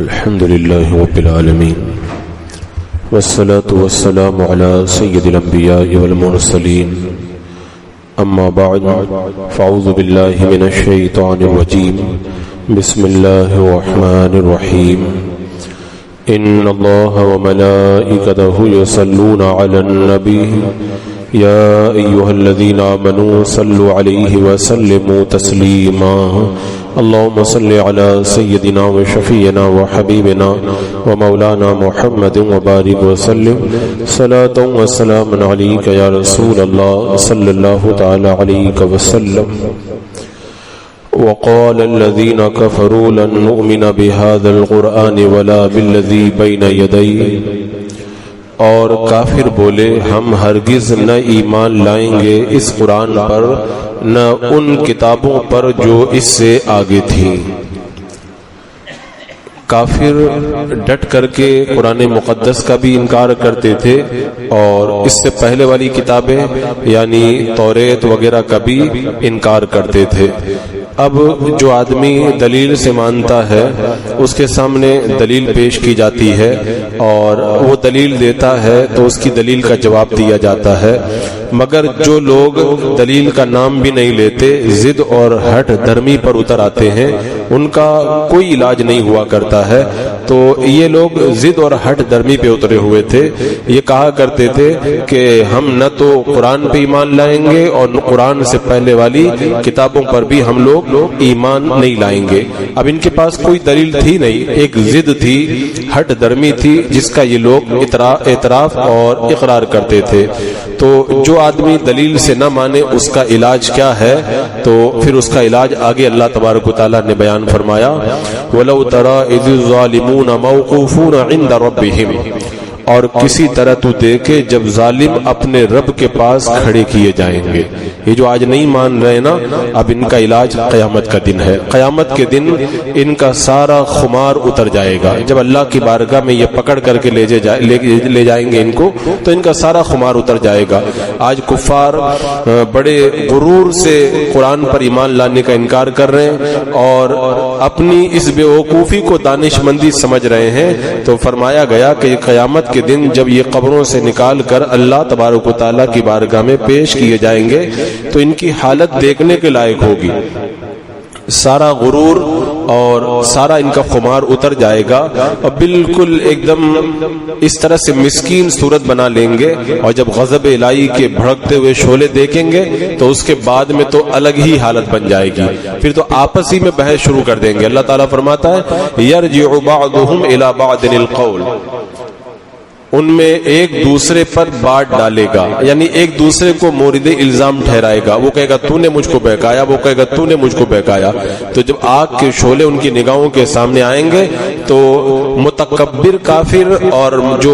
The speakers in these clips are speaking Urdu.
الحمد لله رب العالمين والصلاة والسلام على سيد الأنبياء والمرسلين أما بعد فأعوذ بالله من الشيطان الرجيم بسم الله الرحمن الرحيم إن الله وملائكته يصلون على النبي يا أيها الذين آمنوا صلوا عليه وسلموا تسليما اللهم صل على سيدنا وشفينا وحبيبنا ومولانا محمد وبارك وسلم صلاة وسلام عليك يا رسول الله صلى الله تعالى عليك وسلم وقال الذين كفروا لن نؤمن بهذا القرآن ولا بالذي بين يديه اور کافر بولے ہم ہرگز نہ ایمان لائیں گے اس قرآن پر نہ ان کتابوں پر جو اس سے آگے تھیں۔ کافر ڈٹ کر کے قرآن مقدس کا بھی انکار کرتے تھے اور اس سے پہلے والی کتابیں یعنی توریت وغیرہ کا بھی انکار کرتے تھے۔ اب جو آدمی دلیل سے مانتا ہے اس کے سامنے دلیل پیش کی جاتی ہے اور وہ دلیل دیتا ہے تو اس کی دلیل کا جواب دیا جاتا ہے، مگر جو لوگ دلیل کا نام بھی نہیں لیتے، ضد اور ہٹ دھرمی پر اتر آتے ہیں، ان کا کوئی علاج نہیں ہوا کرتا ہے۔ تو یہ لوگ ضد اور ہٹ دھرمی پہ اترے ہوئے تھے، یہ کہا کرتے تھے کہ ہم نہ تو قرآن پہ ایمان لائیں گے اور قرآن سے پہلے والی کتابوں پر بھی ہم لوگ ایمان نہیں لائیں گے۔ اب ان کے پاس کوئی دلیل تھی نہیں، ایک ضد تھی، ہٹ دھرمی تھی جس کا یہ لوگ اعتراف اور اقرار کرتے تھے۔ تو جو آدمی دلیل سے نہ مانے اس کا علاج کیا ہے؟ تو پھر اس کا علاج آگے اللہ تبارک و تعالیٰ نے بیان فرمایا، وَلَوْ تَرَى إِذِ الظَّالِمُونَ مَوْقُوفُونَ عِنْدَ رَبِّهِمْ، اور کسی طرح تو دیکھے جب ظالم اپنے رب کے پاس کھڑے کیے جائیں گے۔ یہ جو آج نہیں مان رہے نا، اب ان کا علاج قیامت کا دن ہے۔ قیامت کے دن ان کا سارا خمار اتر جائے گا۔ جب اللہ کی بارگاہ میں یہ پکڑ کر کے لے جائیں گے ان کو، تو ان کا سارا خمار اتر جائے گا۔ آج کفار بڑے غرور سے قرآن پر ایمان لانے کا انکار کر رہے ہیں اور اپنی اس بے وقوفی کو دانش مندی سمجھ رہے ہیں۔ تو فرمایا گیا کہ قیامت کے دن جب یہ قبروں سے نکال کر اللہ تبارک و تعالیٰ کی بارگاہ میں پیش کیے جائیں گے تو ان کی حالت دیکھنے کے لائق ہوگی۔ سارا غرور اور سارا ان کا خمار اتر جائے گا اور بالکل ایک دم اس طرح سے مسکین صورت بنا لیں گے، اور جب غضب الہی کے بھڑکتے ہوئے شعلے دیکھیں گے تو اس کے بعد میں تو الگ ہی حالت بن جائے گی، پھر تو آپس ہی میں بحث شروع کر دیں گے۔ اللہ تعالیٰ فرماتا ہے یرجع بعضهم الى بعض القول، ان میں ایک دوسرے پر بات ڈالے گا، یعنی ایک دوسرے کو مورد الزام ٹھہرائے گا۔ وہ کہے گا تو نے مجھ کو بہکایا، وہ کہے گا تو نے مجھ کو بہکایا۔ تو جب آگ کے شعلے ان کی نگاہوں کے سامنے آئیں گے تو متکبر کافر اور جو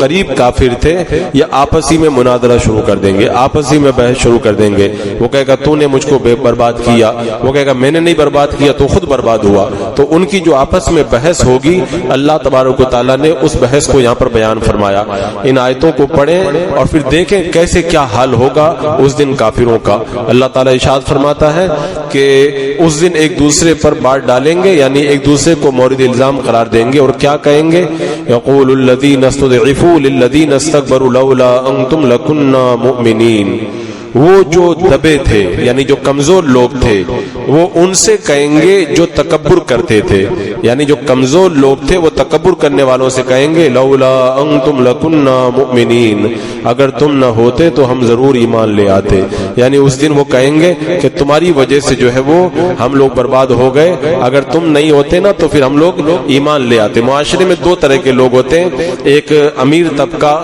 غریب کافر تھے یہ آپسی میں مناظرہ شروع کر دیں گے، آپسی میں بحث شروع کر دیں گے۔ وہ کہے گا تو نے مجھ کو برباد کیا، وہ کہے گا میں نے نہیں برباد کیا، تو خود برباد ہوا۔ تو ان کی جو آپس میں بحث ہوگی، اللہ تبارک و تعالیٰ نے اس بحث کو یہاں پر بیان فرمایا۔ ان آیتوں کو پڑھیں اور پھر دیکھیں کیسے کیا حال ہوگا اس دن کافروں کا۔ اللہ تعالیٰ ارشاد فرماتا ہے کہ اس دن ایک دوسرے پر بات ڈالیں گے، یعنی ایک دوسرے کو مورد الزام قرار دیں گے، اور کیا کہیں گے؟ یقول الذین استضعفوا للذین استکبروا لولا انتم لکنا مؤمنین، وہ جو دبے تھے یعنی جو کمزور لوگ تھے وہ ان سے کہیں گے جو تکبر کرتے تھے، یعنی جو کمزور لوگ تھے وہ تکبر کرنے والوں سے کہیں گے لولا انتم لکنا مؤمنین، اگر تم نہ ہوتے تو ہم ضرور ایمان لے آتے۔ یعنی اس دن وہ کہیں گے کہ تمہاری وجہ سے جو ہے وہ ہم لوگ برباد ہو گئے، اگر تم نہیں ہوتے نا تو پھر ہم لوگ ایمان لے آتے۔ معاشرے میں دو طرح کے لوگ ہوتے ہیں، ایک امیر طبقہ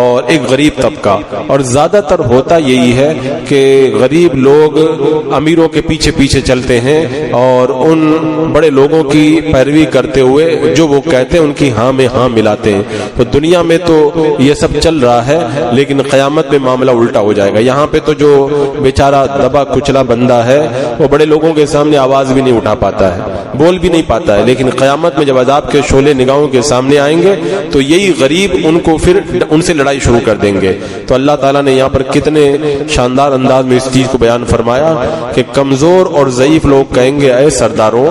اور ایک غریب طبقہ، اور زیادہ تر ہوتا یہی ہے کہ غریب لوگ امیروں کے پیچھے پیچھے چلتے ہیں اور ان بڑے لوگوں کی پیروی کرتے ہوئے جو وہ کہتے ہیں ان کی ہاں میں ہاں ملاتے ہیں۔ تو دنیا میں تو یہ سب چل رہا ہے، لیکن قیامت میں معاملہ الٹا ہو جائے گا۔ یہاں پہ تو جو بیچارہ دبا کچلا بندہ ہے وہ بڑے لوگوں کے سامنے آواز بھی نہیں اٹھا پاتا ہے، بول بھی نہیں پاتا ہے، لیکن قیامت میں جب عذاب کے شعلے نگاہوں کے سامنے آئیں گے تو یہی غریب ان کو پھر ان سے لڑائی شروع کر دیں گے۔ تو اللہ تعالیٰ نے یہاں پر کتنے شاندار انداز میں اس چیز کو بیان فرمایا کہ کمزور اور ضعیف لوگ کہیں گے اے سرداروں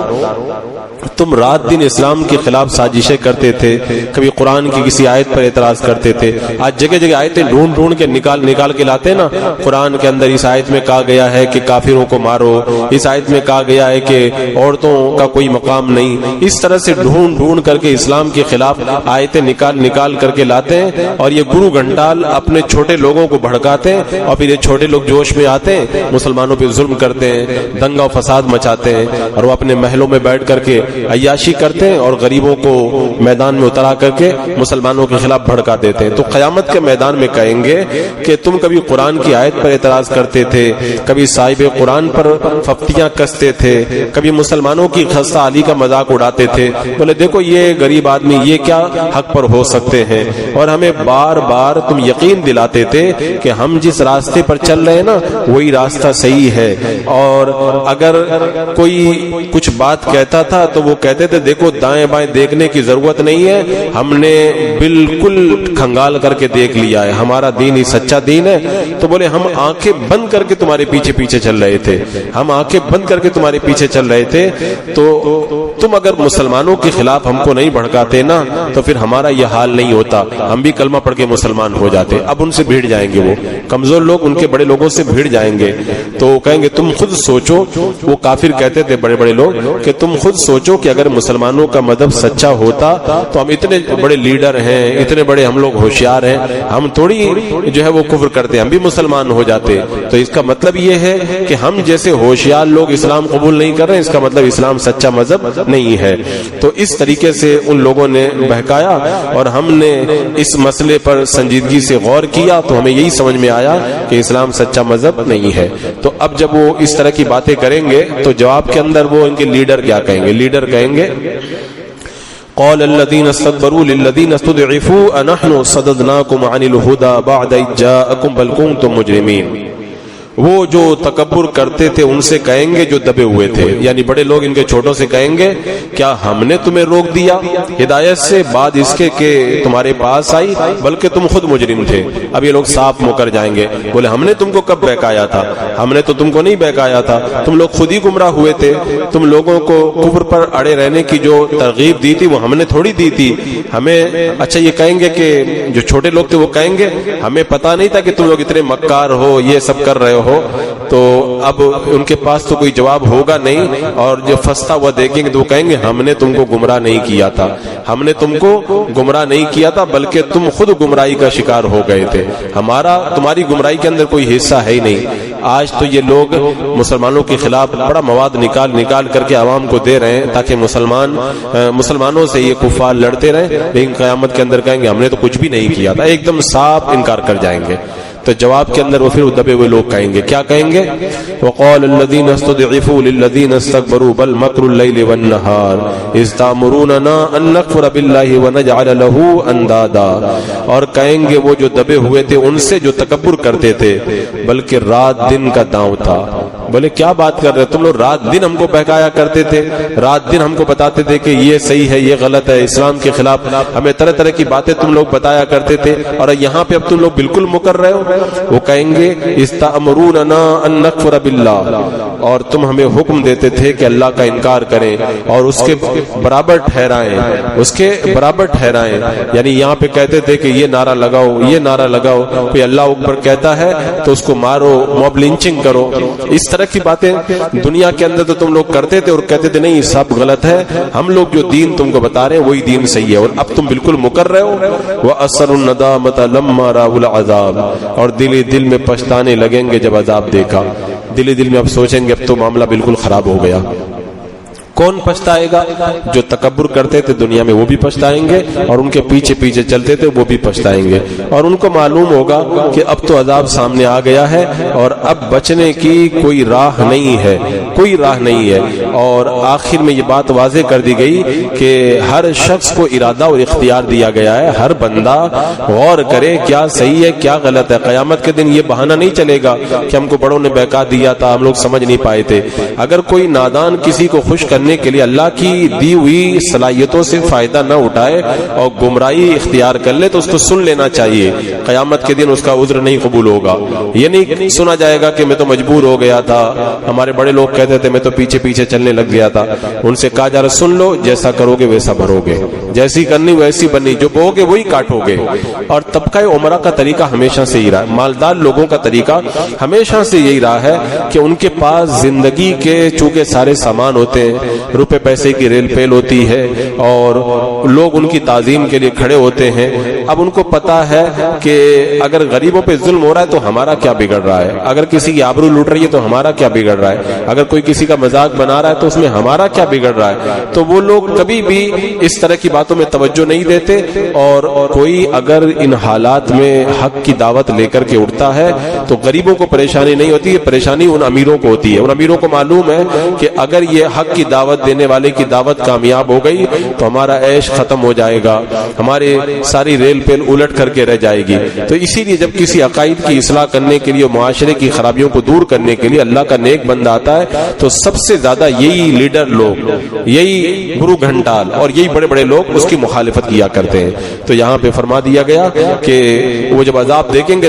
تم رات دن اسلام کے خلاف سازشیں کرتے تھے، کبھی قرآن کی کسی آیت پر اعتراض کرتے تھے. آج جگہ جگہ آیتیں ڈھونڈ کے نکال کے لاتے نا. قرآن کے اندر اس آیت میں کہا گیا ہے کہ کافروں کو مارو، اس آیت میں کہا گیا ہے کہ عورتوں کا کوئی مقام نہیں. اس طرح سے ڈھونڈ کر کے اسلام کے خلاف آیتیں نکال کر کے لاتے ہیں، اور یہ گرو گھنٹال اپنے چھوٹے لوگوں کو بھڑکاتے ہیں، اور پھر یہ چھوٹے لوگ جوش میں آتے ہیں، مسلمانوں پہ ظلم کرتے ہیں، دنگا و فساد مچاتے ہیں، اور وہ اپنے محلوں میں بیٹھ کر کے عیاشی کرتے ہیں اور غریبوں کو میدان میں اترا کر کے مسلمانوں کے خلاف بھڑکا دیتے ہیں. تو قیامت کے میدان میں کہیں گے کہ تم کبھی قرآن کی آیت پر اعتراض کرتے تھے، کبھی صاحب قرآن پر ففتیاں کستے تھے، کبھی مسلمانوں کی خستہ علی کا مذاق اڑاتے تھے. بولے دیکھو یہ غریب آدمی یہ کیا حق پر ہو سکتے ہیں. اور ہمیں بار بار تم یقین دلاتے تھے کہ ہم جس راستے پر چل رہے ہیں نا وہی راستہ صحیح ہے. اور اگر کوئی کچھ بات کہتا تھا تو وہ کہتے تھے دیکھو دائیں بائیں دیکھنے کی ضرورت نہیں ہے، ہم نے بالکل کھنگال کر کے دیکھ لیا ہے، ہمارا دین ہی سچا دین ہے. تو بولے ہم آنکھیں بند کر کے تمہارے پیچھے چل رہے تھے، ہم آنکھیں بند کر کے تمہارے پیچھے چل رہے تھے. تو تم اگر مسلمانوں کے خلاف ہم کو نہیں بھڑکاتے نا تو پھر ہمارا یہ حال نہیں ہوتا، ہم بھی کلمہ پڑھ کے مسلمان ہو جاتے. اب ان سے بھیڑ جائیں گے، وہ کمزور لوگ ان کے بڑے لوگوں سے بھیڑ جائیں گے. تو کہیں گے تم خود سوچو، وہ کافر کہتے تھے بڑے لوگ کہ تم خود سوچو کہ اگر مسلمانوں کا مذہب سچا ہوتا تو ہم اتنے بڑے لیڈر ہیں، اتنے بڑے ہم لوگ ہوشیار ہیں، ہم تھوڑی جو ہے وہ کفر کرتے، ہم بھی مسلمان ہو جاتے. تو اس کا مطلب یہ ہے کہ ہم جیسے ہوشیار لوگ اسلام قبول نہیں کر رہے، اس کا مطلب اسلام سچا مذہب نہیں ہے. تو اس طریقے سے ان لوگوں نے بہکایا، اور ہم نے اس مسئلے پر سنجیدگی سے غور کیا تو ہمیں یہی سمجھ میں آیا کہ اسلام سچا مذہب نہیں ہے. تو اب جب وہ اس طرح کی باتیں کریں گے تو جواب کے اندر وہ ان کے لیڈر کیا کہیں گے؟ لیڈر کہیں گے قال الذين استكبروا للذين استضعفوا انحن صددناكم عن الهدى بعد إذ جاءكم بل كنتم مجرمين. وہ جو تکبر کرتے تھے ان سے کہیں گے جو دبے ہوئے تھے، یعنی بڑے لوگ ان کے چھوٹوں سے کہیں گے کیا ہم نے تمہیں روک دیا ہدایت سے بعد اس کے کہ تمہارے پاس آئی، بلکہ تم خود مجرم تھے. اب یہ لوگ صاف مکر جائیں گے، بولے ہم نے تم کو کب بہکایا تھا؟ ہم نے تو تم کو نہیں بہکایا تھا، تم لوگ خود ہی گمراہ ہوئے تھے. تم لوگوں کو کفر پر اڑے رہنے کی جو ترغیب دی تھی وہ ہم نے تھوڑی دی تھی. ہمیں اچھا یہ کہیں گے کہ جو چھوٹے لوگ تھے وہ کہیں گے ہمیں پتا نہیں تھا کہ تم لوگ اتنے مکار ہو، یہ سب کر رہے ہو. تو اب ان کے پاس تو کوئی جواب ہوگا نہیں، اور جو پھنستا ہوا دیکھیں گے تو وہ کہیں گے ہم نے تم کو گمراہ نہیں کیا تھا، ہم نے تم کو گمراہ نہیں کیا تھا بلکہ تم خود گمراہی کا شکار ہو گئے تھے، ہمارا تمہاری گمراہی کے اندر کوئی حصہ ہے ہی نہیں. آج تو یہ لوگ مسلمانوں کے خلاف بڑا مواد نکال کر کے عوام کو دے رہے ہیں تاکہ مسلمانوں سے یہ کفار لڑتے رہیں، لیکن قیامت کے اندر کہیں گے ہم نے تو کچھ بھی نہیں کیا تھا، ایک دم صاف انکار کر جائیں گے. تو جواب کے اندر وہ پھر دبے ہوئے لوگ کہیں گے، کیا کہیں گے؟ وقال الذين استضعفوا للذين استكبروا بل مكر الليل والنهار اذ تأمروننا ان نكفر بالله ونجعل له اندادا. اور کہیں گے وہ جو دبے ہوئے تھے ان سے جو تکبر کرتے تھے بلکہ رات دن کا داؤں تھا. بولے کیا بات کر رہے تم لوگ، رات دن ہم کو بہکایا کرتے تھے، رات دن ہم کو بتاتے تھے کہ یہ صحیح ہے یہ غلط ہے، اسلام کے خلاف ہمیں طرح طرح کی باتیں تم لوگ بتایا کرتے تھے، اور یہاں پہ اب تم لوگ بالکل مکر رہے ہو. وہ کہیں گے استامروننا ان نکفر باللہ، اور تم ہمیں حکم دیتے تھے کہ اللہ کا انکار کریں اور اس کے برابر ٹھہرائیں، یعنی یہاں پہ کہتے تھے کہ یہ نعرہ لگاؤ یہ نعرہ لگاؤ، کوئی اللہ اکبر کہتا ہے تو اس کو مارو، موب لنچنگ کرو. اس طرح کی باتیں دنیا کے اندر تو تم لوگ کرتے تھے اور کہتے تھے نہیں سب غلط ہے، ہم لوگ جو دین تم کو بتا رہے ہیں وہی دین صحیح ہے، اور اب تم بالکل مکر رہے ہو. وَأَسَرُّ النَّدَامَةَ لَمَّا رَأَوُا الْعَذَابَ، اور دل میں پچھتانے لگیں گے جب عذاب دیکھا. دل میں اب سوچیں گے اب تو معاملہ بالکل خراب ہو گیا. کون پچھتائے گا؟ جو تکبر کرتے تھے دنیا میں وہ بھی پچھتائیں گے، اور ان کے پیچھے چلتے تھے وہ بھی پچھتائیں گے، اور ان کو معلوم ہوگا کہ اب تو عذاب سامنے آ گیا ہے اور اب بچنے کی کوئی راہ نہیں ہے. اور آخر میں یہ بات واضح کر دی گئی کہ ہر شخص کو ارادہ اور اختیار دیا گیا ہے، ہر بندہ غور کرے کیا صحیح ہے کیا غلط ہے. قیامت کے دن یہ بہانہ نہیں چلے گا کہ ہم کو بڑوں نے بہکا دیا تھا، ہم لوگ سمجھ نہیں پائے تھے. اگر کوئی نادان کسی کو خوش کرنے کرنے کے لیے اللہ کی دی ہوئی صلاحیتوں سے فائدہ نہ اٹھائے اور گمراہی اختیار کر لے تو اس کو سن لینا چاہیے. قیامت کے دن اس کا عذر نہیں قبول ہوگا. یہ نہیں سنا جائے گا کہ میں تو مجبور ہو گیا تھا. ہمارے بڑے لوگ کہتے تھے میں تو پیچھے پیچھے چلنے لگ گیا تھا. ان سے کہا جا رہا سن لو, جیسا کرو گے ویسا بھرو گے, جیسی کرنی ویسی بننی, جو بو گے وہی کاٹو گے. اور طبقہ عمرہ کا طریقہ ہمیشہ سے ہی رہا ہے, مالدار لوگوں کا طریقہ ہمیشہ سے یہی رہا ہے کہ ان کے پاس زندگی کے چونکہ سارے سامان ہوتے ہیں, روپے پیسے کی ریل پیل ہوتی ہے اور لوگ ان کی تعظیم کے لیے کھڑے ہوتے ہیں. اب ان کو پتا ہے کہ اگر غریبوں پہ ظلم ہو رہا ہے تو ہمارا کیا بگڑ رہا ہے, اگر کسی کی آبرو لوٹ رہی ہے تو ہمارا کیا بگڑ رہا ہے, اگر کوئی کسی کا مذاق بنا رہا ہے تو اس میں ہمارا کیا بگڑ رہا ہے. تو وہ لوگ کبھی بھی اس طرح کی باتوں میں توجہ نہیں دیتے. اور کوئی اگر ان حالات میں حق کی دعوت لے کر کے اٹھتا ہے تو غریبوں کو پریشانی نہیں ہوتی, یہ پریشانی ان امیروں کو ہوتی ہے. ان امیروں کو معلوم ہے کہ اگر یہ حق کی دعوت دینے والے کی دعوت کامیاب ہو گئی تو ہمارا عیش ختم ہو جائے گا, ہمارے ساری ریل پیل الٹ کر کے رہ جائے گی. تو اسی لیے جب کسی عقائد کی اصلاح کرنے کے لیے, معاشرے کی خرابیوں کو دور کرنے کے لیے اللہ کا نیک بندہ آتا ہے تو سب سے زیادہ یہی لیڈر لوگ, یہی گرو گھنٹال اور یہی بڑے بڑے لوگ اس کی مخالفت کیا کرتے ہیں. تو یہاں پہ فرما دیا گیا کہ وہ جب عذاب دیکھیں گے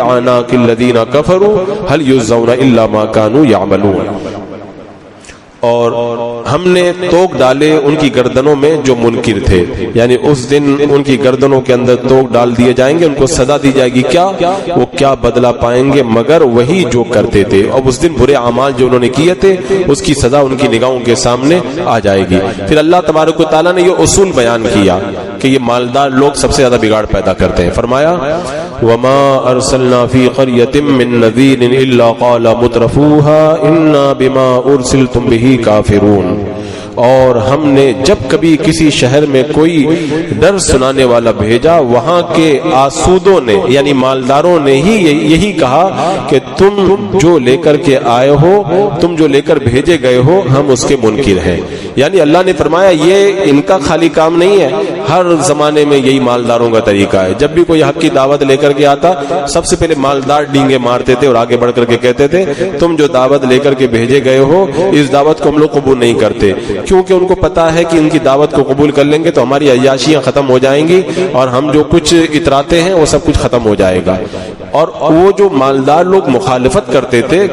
أَعْنَاقِ الَّذِينَ كَفَرُوا هَلْ يُجْزَوْنَ إِلَّا مَا كَانُوا يَعْمَلُونَ. اور ہم نے توق ڈالے ان کی گردنوں میں جو منکر تھے, یعنی اس دن ان کی گردنوں کے اندر توق ڈال دیے جائیں گے, ان کو سزا دی جائے گی. کیا وہ کیا بدلہ پائیں گے مگر وہی جو کرتے تھے. اور اس دن برے اعمال جو انہوں نے کیے تھے اس کی سزا ان کی نگاہوں کے سامنے آ جائے گی. پھر اللہ تبارک و تعالیٰ نے یہ اصول بیان کیا کہ یہ مالدار لوگ سب سے زیادہ بگاڑ پیدا کرتے ہیں. فرمایا وَمَا أَرْسَلْنَا فِي قَرْيَةٍ مِّن نَذِيرٍ إِلَّا قَالَ مُتْرَفُوهَا إِنَّا بِمَا أُرْسِلْتُمْ بِهِ كَافِرُونَ. اور ہم نے جب کبھی کسی شہر میں کوئی ڈر سنانے والا بھیجا, وہاں کے آسودوں نے یعنی مالداروں نے ہی یہی کہا کہ تم جو لے کر کے آئے ہو, تم جو لے کر بھیجے گئے ہو, ہم اس کے منکر ہیں. یعنی اللہ نے فرمایا یہ ان کا خالی کام نہیں ہے, ہر زمانے میں یہی مالداروں کا طریقہ ہے. جب بھی کوئی حق کی دعوت لے کر کے آتا سب سے پہلے مالدار ڈینگے مارتے تھے اور آگے بڑھ کر کے کہتے تھے تم جو دعوت لے کر کے بھیجے گئے ہو اس دعوت کو ہم لوگ قبول نہیں کرتے, کیونکہ ان کو پتا ہے کہ ان کی دعوت کو قبول کر لیں گے تو ہماری عیاشیاں ختم ہو جائیں گی اور ہم جو کچھ اتراتے ہیں وہ سب کچھ ختم ہو جائے گا. اور وہ جو مالدار لوگ مخالفت کرتے تھے,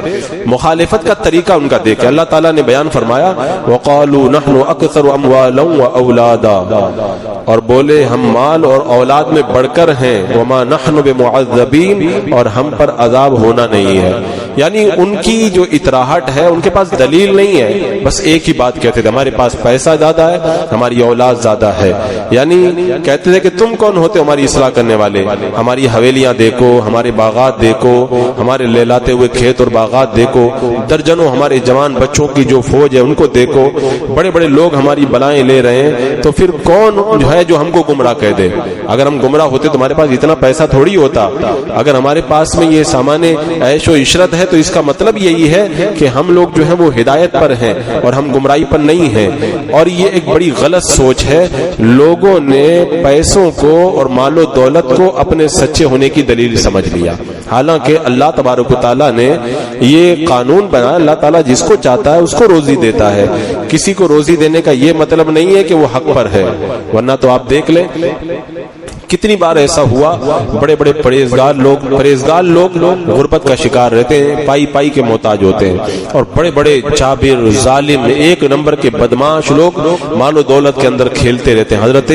مخالفت کا طریقہ ان کا دیکھیں. اللہ تعالیٰ نے بیان فرمایا وَقَالُوا نَحْنُ أَكْثَرُ أَمْوَالًا وَأَوْلَادًا, اور بولے ہم مال اور اولاد میں بڑھ کر ہیں. وَمَا نَحْنُ بِمُعَذَّبِينَ, اور ہم پر عذاب ہونا نہیں ہے. یعنی ان کی جو اطراحت ہے ان کے پاس دلیل نہیں ہے, بس ایک ہی بات کہتے تھے ہمارے پاس پیسہ زیادہ ہے, ہماری اولاد زیادہ ہے. یعنی کہتے تھے کہ تم کون ہوتے ہماری اصلاح کرنے والے, ہماری حویلیاں دیکھو, ہمارے باغات دیکھو, ہمارے لہلاتے ہوئے کھیت اور باغات دیکھو, درجنوں ہمارے جوان بچوں کی جو فوج ہے ان کو دیکھو, بڑے بڑے لوگ ہماری بلائیں لے رہے ہیں, تو پھر کون جو ہے جو ہم کو گمراہ کہہ دے. اگر ہم گمراہ ہوتے تو ہمارے پاس اتنا پیسہ تھوڑی ہوتا. اگر ہمارے پاس میں یہ سامان عیش و عشرت ہے تو اس کا مطلب یہی ہے کہ ہم لوگ جو ہیں وہ ہدایت پر ہیں اور ہم گمراہی پر نہیں ہیں. اور یہ ایک بڑی غلط سوچ ہے. لوگوں نے پیسوں کو اور مال و دولت کو اپنے سچے ہونے کی دلیل سمجھ لیا, حالانکہ اللہ تبارک و تعالیٰ نے یہ قانون بنایا. اللہ تعالیٰ جس کو چاہتا ہے اس کو روزی دیتا ہے. کسی کو روزی دینے کا یہ مطلب نہیں ہے کہ وہ حق پر ہے, ورنہ تو آپ دیکھ لیں کتنی بار ایسا ہوا بڑے بڑے پرہیزگار لوگ غربت کا شکار رہتے ہیں, پائی پائی کے محتاج ہوتے ہیں, اور بڑے بڑے جابر ظالم ایک نمبر کے بدماش لوگ مال و دولت کے اندر کھیلتے رہتے ہیں. حضرت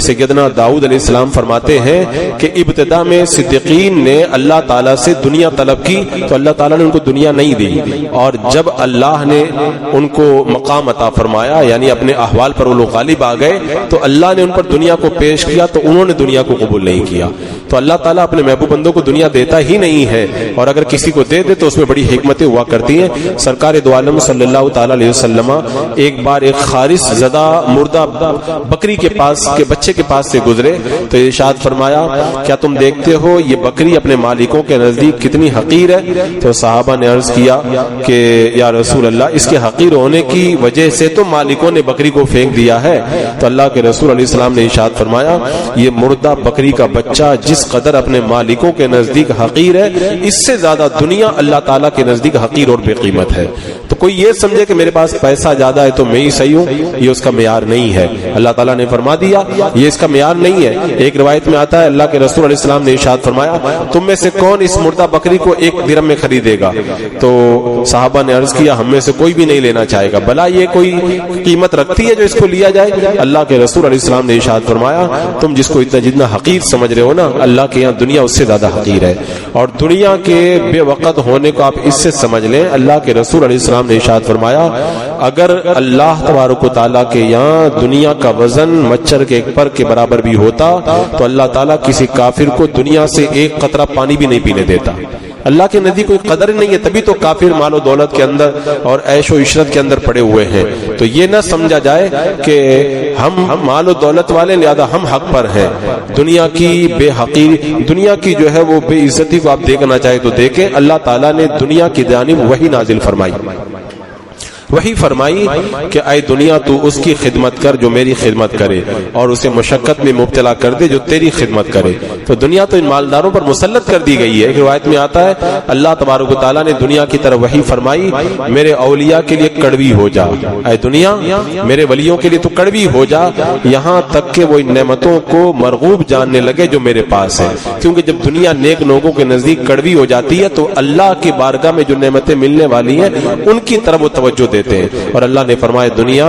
سیدنا داؤد علیہ السلام فرماتے ہیں کہ ابتدا میں صدیقین نے اللہ تعالیٰ سے دنیا طلب کی تو اللہ تعالیٰ نے ان کو دنیا نہیں دی, اور جب اللہ نے ان کو مقام عطا فرمایا یعنی اپنے احوال پر وہ لوگ غالب آ گئے تو اللہ نے ان پر دنیا کو پیش کیا تو انہوں نے دنیا کو قبول نہیں کیا. تو اللہ تعالیٰ اپنے محبوب بندوں کو دنیا دیتا ہی نہیں ہے, اور اگر کسی کو دے دے تو اس میں بڑی حکمتیں ہوا کرتی ہیں. سرکار دو عالم صلی اللہ تعالیٰ علیہ وسلم ایک بار ایک خارس زدہ مردہ بکری کے پاس کے بچے کے پاس سے گزرے تو ارشاد فرمایا کیا تم دیکھتے ہو یہ بکری اپنے مالکوں کے نزدیک کتنی حقیر ہے؟ تو صحابہ نے عرض کیا کہ یا رسول اللہ اس کے حقیر ہونے کی وجہ سے تو مالکوں نے بکری کو پھینک دیا ہے. تو اللہ کے رسول علیہ السلام نے ارشاد فرمایا یہ مردہ بکری کا بچہ جس قدر اپنے مالکوں کے نزدیک حقیر ہے، اس سے زیادہ دنیا اللہ تعالیٰ کے نزدیک حقیر اور بے قیمت ہے۔ تو کوئی یہ سمجھے کہ میرے پاس پیسہ زیادہ ہے تو میں ہی صحیح ہوں، یہ اس کا معیار نہیں ہے۔ اللہ تعالیٰ نے فرما دیا یہ اس کا معیار نہیں ہے۔ ایک روایت میں آتا ہے اللہ کے رسول علیہ السلام نے ارشاد فرمایا تم میں سے کون اس مردہ بکری کو 1 درہم میں خریدے گا؟ تو صحابہ نے عرض کیا ہم میں سے کوئی بھی نہیں لینا چاہے گا، بھلا یہ کوئی قیمت رکھتی ہے جو اس کو لیا جائے؟ اللہ کے رسول علیہ السلام نے ارشاد فرمایا تم جس کو جتنا حقیر سمجھ رہے ہو نا، اللہ کے یہاں دنیا اس سے زیادہ حقیر ہے، اور دنیا کے بے وقت ہونے کو آپ اس سے سمجھ لیں۔ اللہ کے رسول علیہ السلام نے ارشاد فرمایا اگر اللہ تبارک و تعالیٰ کے یہاں دنیا کا وزن مچھر کے ایک پر کے برابر بھی ہوتا تو اللہ تعالیٰ کسی کافر کو دنیا سے 1 قطرہ پانی بھی نہیں پینے دیتا۔ اللہ کے نزدیک کوئی قدر نہیں ہے، تبھی تو کافر مال و دولت کے اندر اور عیش و عشرت کے اندر پڑے ہوئے ہیں۔ تو یہ نہ سمجھا جائے کہ ہم مال و دولت والے لہذا ہم حق پر ہیں۔ دنیا کی بے حقیر، دنیا کی جو ہے وہ بے عزتی کو آپ دیکھنا چاہے تو دیکھیں، اللہ تعالیٰ نے دنیا کی جانب وحی نازل فرمائی، وہی فرمائی کہ اے دنیا تو اس کی خدمت کر جو میری خدمت کرے، اور اسے مشقت میں مبتلا کر دے جو تیری خدمت کرے۔ تو دنیا تو ان مالداروں پر مسلط کر دی گئی ہے۔ ایک روایت میں آتا ہے اللہ تبارک و تعالیٰ نے دنیا کی طرف وحی فرمائی میرے اولیاء کے لیے کڑوی ہو جا، اے دنیا میرے ولیوں کے لیے تو کڑوی ہو جا، یہاں تک کہ وہ ان نعمتوں کو مرغوب جاننے لگے جو میرے پاس ہے۔ کیونکہ جب دنیا نیک لوگوں کے نزدیک کڑوی ہو جاتی ہے تو اللہ کی بارگاہ میں جو نعمتیں ملنے والی ہیں ان کی طرف وہ توجہ دیتے ہیں۔ اور اللہ نے فرمایا دنیا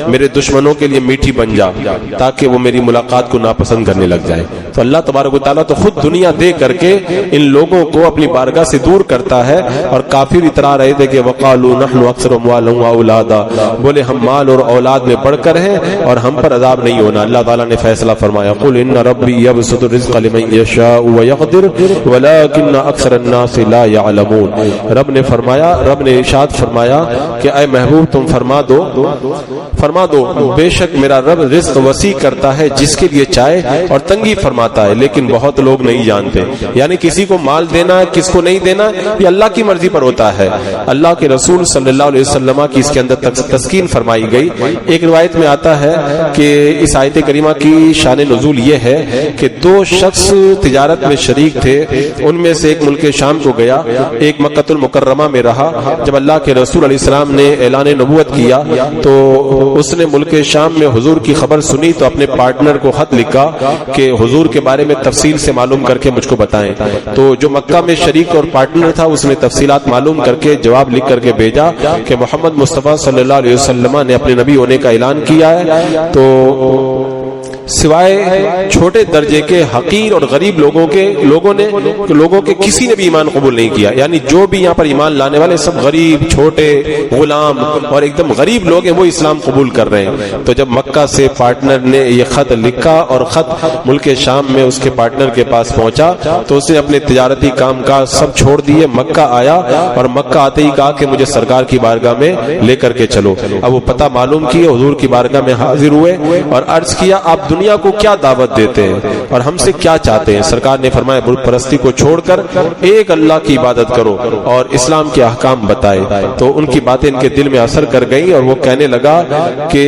میرے دشمنوں کے لیے میٹھی بن جا تاکہ وہ میری ملاقات کو ناپسند کرنے لگ جائے۔ تو اللہ تبارک و تعالیٰ تو خود دنیا دے کر کے ان لوگوں کو اپنی بارگاہ سے دور کرتا ہے، اور کافر اترا رہے تھے کہ وقالوا نحن اکثر اموالا واولادا، بولے ہم مال اور اولاد میں بڑھ کر ہیں اور ہم پر عذاب نہیں ہونا۔ اللہ تعالیٰ نے فیصلہ فرمایا قل ان ربی یبسط الرزق لمن یشاء ویقدر ولکن اکثر الناس لا یعلمون۔ رب نے فرمایا، رب نے ارشاد فرمایا کہ اے محبوب تم فرما دو بے شک میرا رب رزق وسیع کرتا ہے جس کے لیے چاہے اور تنگی فرماتا ہے، لیکن بہت لوگ نہیں جانتے۔ یعنی کسی کو مال دینا ہے کس کو نہیں دینا یہ اللہ کی مرضی پر ہوتا ہے۔ اللہ کے رسول صلی اللہ علیہ وسلم کی اس کے اندر تسکین فرمائی گئی۔ ایک روایت میں آتا ہے کہ اس آیت کریمہ کی شان نزول یہ ہے کہ 2 شخص تجارت میں شریک تھے، ان میں سے ایک ملک شام کو گیا، ایک مکہ المکرمہ میں رہا۔ جب اللہ کے رسول علیہ السلام نے اعلان نبوت کیا تو اس نے ملک شام میں حضور کی خبر سنی تو اپنے پارٹنر کو خط لکھا کہ حضور کے بارے میں تفصیل سے معلوم کر کے مجھ کو بتائیں۔ تو جو مکہ میں شریک اور پارٹنر تھا اس نے تفصیلات معلوم کر کے جواب لکھ کر کے بھیجا کہ محمد مصطفیٰ صلی اللہ علیہ وسلم نے اپنے نبی ہونے کا اعلان کیا ہے، تو سوائے چھوٹے درجے کے حقیر اور غریب لوگوں کے کسی نے بھی ایمان قبول نہیں کیا۔ یعنی جو بھی یہاں پر ایمان لانے والے سب غریب، چھوٹے، غلام اور ایک دم غریب لوگ ہیں، وہ اسلام قبول کر رہے ہیں۔ تو جب مکہ سے پارٹنر نے یہ خط لکھا اور خط ملک شام میں اس کے پارٹنر کے پاس پہنچا تو اس نے اپنے تجارتی کام کاج سب چھوڑ دیے، مکہ آیا اور مکہ آتے ہی کہا کہ مجھے سرکار کی بارگاہ میں لے کر کے چلو۔ اب وہ پتہ معلوم کیے، حضور کی بارگاہ میں حاضر ہوئے اور عرض کیا آپ دنیا کو کیا دعوت دیتے ہیں اور ہم سے کیا چاہتے ہیں؟ سرکار نے فرمایا بت پرستی کو چھوڑ کر ایک اللہ کی عبادت کرو اور اسلام کے احکام بتائے۔ تو ان کی باتیں ان کے دل میں اثر کر گئیں اور وہ کہنے لگا کہ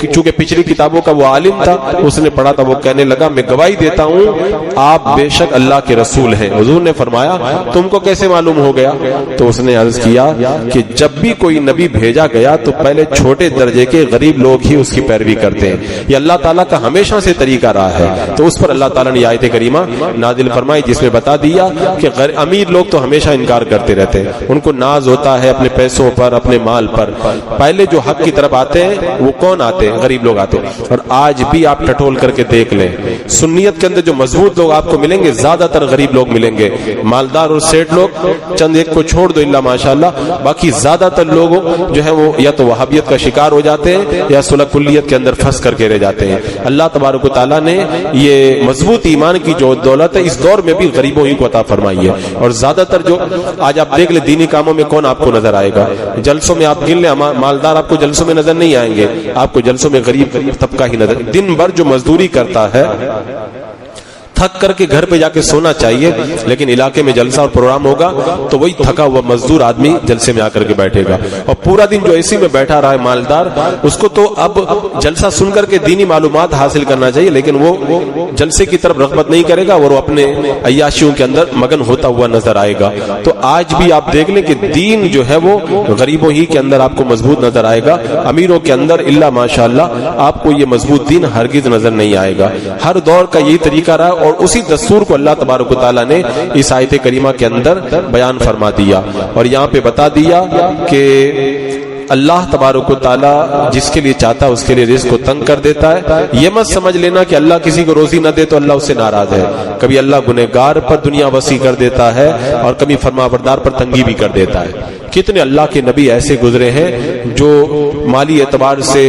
چونکہ پچھلی کتابوں کا وہ عالم تھا، اس نے پڑھا تھا، وہ کہنے لگا میں گواہی دیتا ہوں آپ بے شک اللہ کے رسول ہیں۔ حضور نے فرمایا تم کو کیسے معلوم ہو گیا؟ تو اس نے عرض کیا کہ جب بھی کوئی نبی بھیجا گیا تو پہلے چھوٹے درجے کے غریب لوگ ہی اس کی پیروی کرتے ہیں، یہ اللہ تعالیٰ کا ہمیشہ سے طریقہ رہا ہے۔ تو اس پر اللہ تعالیٰ نے آیت کریمہ نازل فرمائی جس میں بتا دیا کہ امیر لوگ تو ہمیشہ انکار کرتے رہتے ہیں، ان کو ناز ہوتا ہے اپنے پیسوں پر، اپنے مال پر۔ پہلے جو حق کی طرف آتے ہیں وہ کون آتے ہیں؟ غریب لوگ آتے ہیں۔ اور آج بھی آپ ٹٹول کر کے دیکھ لیں، سنیت کے اندر جو مضبوط لوگ آپ کو ملیں گے زیادہ تر غریب لوگ ملیں گے، مالدار اور سیٹ لوگ چند ایک کو چھوڑ دو الا ماشاءاللہ، باقی زیادہ تر لوگ جو ہے وہ یا تو وہابیت کا شکار ہو جاتے ہیں یا صلح کلیت کے اندر پھنس کر کے رہ جاتے ہیں۔ اللہ تبارک و تعالیٰ نے یہ مضبوط ایمان کی جو دولت ہے اس دور میں بھی غریبوں ہی کو عطا فرمائی ہے۔ اور زیادہ تر جو آج آپ دیکھ لیں دینی کاموں میں کون آپ کو نظر آئے گا؟ جلسوں میں آپ گن لیں، مالدار آپ کو جلسوں میں نظر نہیں آئیں گے، آپ کو جلسوں میں غریب طبقہ ہی نظر۔ دن بھر جو مزدوری کرتا ہے، تھک کر کے گھر پہ جا کے سونا چاہیے، لیکن علاقے میں جلسہ اور پروگرام ہوگا تو وہی تھکا ہوا مزدور آدمی جلسے میں آ کر کے بیٹھے گا، اور پورا دن جو اسی میں بیٹھا رہا ہے مالدار، اس کو تو اب جلسہ سن کر کے دینی معلومات حاصل کرنا چاہیے، لیکن وہ جلسے کی طرف رغبت نہیں کرے گا اور وہ اپنے عیاشیوں کے اندر مگن ہوتا ہوا نظر آئے گا۔ تو آج بھی آپ دیکھ لیں کہ دین جو ہے وہ غریبوں ہی کے اندر آپ کو مضبوط نظر آئے گا، امیروں کے اندر الا ماشاءاللہ آپ کو یہ مضبوط دین ہرگز نظر نہیں آئے گا۔ ہر دور کا یہی طریقہ رہا، اور اسی دستور کو اللہ تبارک و تعالیٰ نے اس آیت کریمہ کے اندر بیان فرما دیا، اور یہاں پہ بتا دیا کہ اللہ تبارک و تعالیٰ جس کے لیے چاہتا ہے اس کے لیے رزق کو تنگ کر دیتا ہے۔ یہ مت سمجھ لینا کہ اللہ کسی کو روزی نہ دے تو اللہ اس سے ناراض ہے، کبھی اللہ گنہگار پر دنیا وسیع کر دیتا ہے اور کبھی فرمانبردار پر تنگی بھی کر دیتا ہے۔ کتنے اللہ کے نبی ایسے گزرے ہیں جو مالی اعتبار سے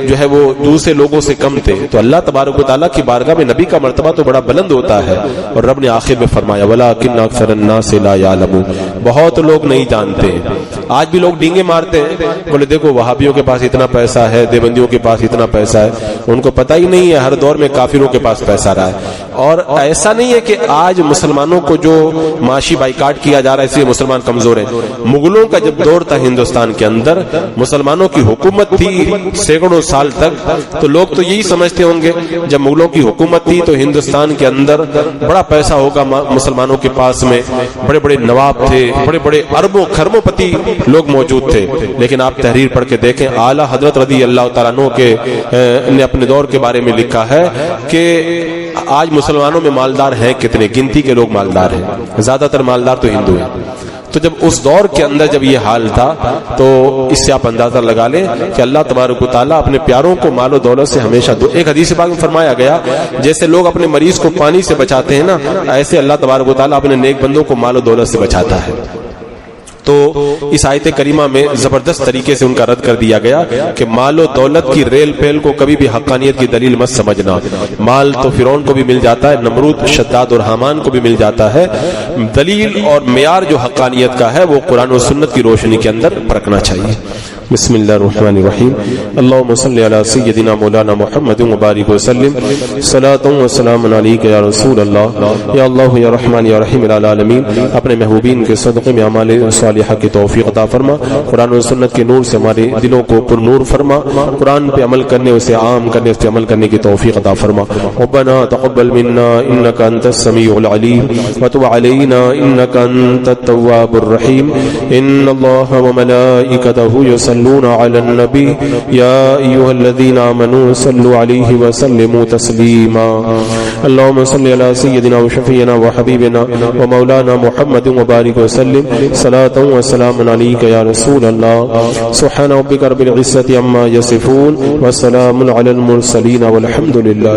جو ہے وہ دوسرے لوگوں سے کم تھے، تو اللہ تبارک و تعالیٰ کی بارگاہ میں نبی کا مرتبہ تو بڑا بلند ہوتا ہے، اور رب نے آخر میں فرمایا وَلَٰكِنَّ أَكْثَرَ النَّاسِ لَا يَعْلَمُونَ، بہت لوگ نہیں جانتے ہیں۔ آج بھی لوگ ڈینگے مارتے ہیں، بولے دیکھو وہابیوں کے پاس اتنا پیسہ ہے، دیوبندیوں کے پاس اتنا پیسہ ہے، ان کو پتہ ہی نہیں ہے ہر دور میں کافروں کے پاس پیسہ رہا ہے۔ اور ایسا نہیں ہے کہ آج مسلمانوں کو جو معاشی بائیکاٹ کیا جا رہا ہے اس لیے مسلمان کمزور ہیں۔ مغلوں کا جب دور تھا ہندوستان کے اندر، مسلمانوں کی حکومت تھی سینکڑوں سال تک، تو لوگ تو یہی سمجھتے ہوں گے جب مغلوں کی حکومت تھی تو ہندوستان کے اندر بڑا پیسہ ہوگا مسلمانوں کے پاس میں، بڑے بڑے نواب تھے، بڑے بڑے اربوں کھربوں پتی لوگ موجود تھے۔ لیکن آپ تحریر پڑھ کے دیکھیں، اعلیٰ حضرت رضی اللہ تعالیٰ عنہ کے نے اپنے دور کے بارے میں لکھا ہے کہ آج مسلمانوں میں مالدار ہیں کتنے، گنتی کے لوگ مالدار ہیں، زیادہ تر مالدار تو ہندو ہیں۔ تو جب اس دور کے اندر جب یہ حال تھا تو اس سے آپ اندازہ لگا لیں کہ اللہ تبارک و تعالیٰ اپنے پیاروں کو مال و دولت سے ہمیشہ ایک حدیث پاک میں فرمایا گیا جیسے لوگ اپنے مریض کو پانی سے بچاتے ہیں نا، ایسے اللہ تبارک و تعالیٰ اپنے نیک بندوں کو مال و دولت سے بچاتا ہے۔ تو اس آیت کریمہ میں زبردست طریقے سے ان کا رد کر دیا گیا کہ مال و دولت کی ریل پیل کو کبھی بھی حقانیت کی دلیل مت سمجھنا۔ مال تو فرعون کو بھی مل جاتا ہے، نمرود، شداد اور حامان کو بھی مل جاتا ہے، دلیل اور معیار جو حقانیت کا ہے وہ قرآن و سنت کی روشنی کے اندر پرکھنا چاہیے۔ بسم اللہ الرحمن الرحیم، اللہم صلی علی سیدنا مولانا محمد مبارک وسلم، صلاۃ و سلام علیک یا رسول اللہ، یا اللہ یا رحمان یا رحیم العالمین۔ اپنے محبوبین کے صدقے میں اعمال صالحہ کی توفیق عطا فرما، قرآن و سنت کے نور سے ہمارے دلوں کو پر نور فرما، قرآن پہ عمل کرنے، اسے عام کرنے، اس پہ عمل کرنے کی توفیق عطا فرما۔ ربنا تقبل منا انک انت السمیع العلیم وتب علینا انک انت التواب الرحیم۔ ان اللہ وملائکتہ یصلون علی النبی یا ایھا الذین آمنوا صلوا علیہ وسلموا تسلیما۔ اللهم صل علی سیدنا وشفیعنا وحبیبنا ومولانا محمد مبارک وسلم، صلاۃ و سلام علیک یا رسول اللہ۔ سبحان ربک رب العزۃ عما یصفون وسلام علی المرسلین والحمد للہ۔